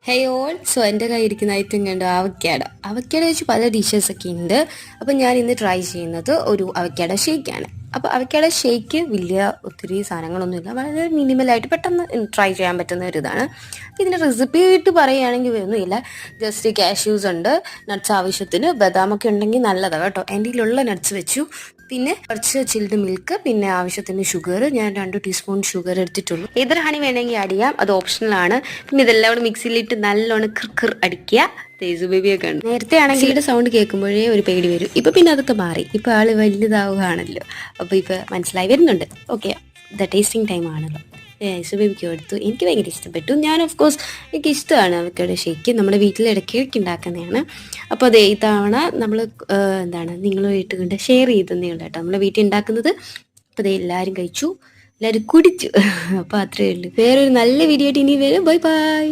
ഹേ all so എൻ്റെ കയ്യിരിക്കുന്ന item കണ്ടു avocado വെച്ച് പല ഡിഷസ് ഒക്കെ ഉണ്ട്. അപ്പോൾ ഞാൻ ഇന്ന് ട്രൈ ചെയ്യുന്നത് ഒരു അവക്കാഡോ ഷേക്കാണ്. അപ്പോൾ അവക്കാഡോ ഷേക്ക് വലിയ ഒത്തിരി സാധനങ്ങളൊന്നുമില്ല, വളരെ മിനിമലായിട്ട് പെട്ടെന്ന് ട്രൈ ചെയ്യാൻ പറ്റുന്ന ഒരു ഇതാണ്. അപ്പോൾ ഇതിൻ്റെ റെസിപ്പി ആയിട്ട് പറയുകയാണെങ്കിൽ ഒന്നുമില്ല, ജസ്റ്റ് കാഷ്യൂസ് ഉണ്ട്, നട്ട്സ് ആവശ്യത്തിന്, ബദാമൊക്കെ ഉണ്ടെങ്കിൽ നല്ലതാണ് കേട്ടോ. എൻ്റെ കയ്യിലുള്ള നട്ട്സ് വെച്ചു, പിന്നെ കുറച്ച് ചിൽഡ് മിൽക്ക്, പിന്നെ ആവശ്യത്തിന് ഷുഗർ. ഞാൻ 2 ടീസ്പൂൺ ഷുഗർ എടുത്തിട്ടുള്ളൂ. ഏതൊരു ഹണി വേണമെങ്കിൽ ആഡ് ചെയ്യാം, അത് ഓപ്ഷണലാണ്. പിന്നെ ഇതെല്ലാം കൂടെ മിക്സിയിലിട്ട് നല്ലോണം കിർ അടിക്കുക. തേജു ബേബിയൊക്കെ ഉണ്ട്. നേരത്തെ ആണെങ്കിൽ ഇതിന്റെ സൗണ്ട് കേൾക്കുമ്പോഴേ ഒരു പേടി വരും. ഇപ്പൊ പിന്നെ അതൊക്കെ മാറി, ഇപ്പൊ ആള് വലുതാവുകയാണല്ലോ, അപ്പൊ ഇപ്പൊ മനസ്സിലായി വരുന്നുണ്ട്. ഓക്കെ, ദ ടേസ്റ്റിംഗ് ടൈം ആണല്ലോ. യേശുബേബിക്ക് എടുത്തു. എനിക്ക് ഭയങ്കര ഇഷ്ടപ്പെട്ടു. ഞാൻ ഓഫ് കോഴ്സ് എനിക്ക് ഇഷ്ടമാണ് അവക്കാഡോ ഷേക്ക്. നമ്മുടെ വീട്ടിൽ ഇടയ്ക്കിടയ്ക്ക് ഉണ്ടാക്കുന്നതാണ്. അപ്പോൾ അതേ ഇത്തവണ നമ്മൾ നിങ്ങളുമായിട്ട് കൊണ്ട് ഷെയർ ചെയ്തതേ ഉള്ളൂ കേട്ടോ, നമ്മളെ വീട്ടിൽ ഉണ്ടാക്കുന്നത്. അപ്പോൾ അതേ എല്ലാവരും കഴിച്ചു, എല്ലാവരും കുടിച്ചു. അപ്പോൾ അത്രയേ ഉള്ളൂ. വേറൊരു നല്ല വീഡിയോ ആയിട്ട് ഇനി വരും. Bye bye.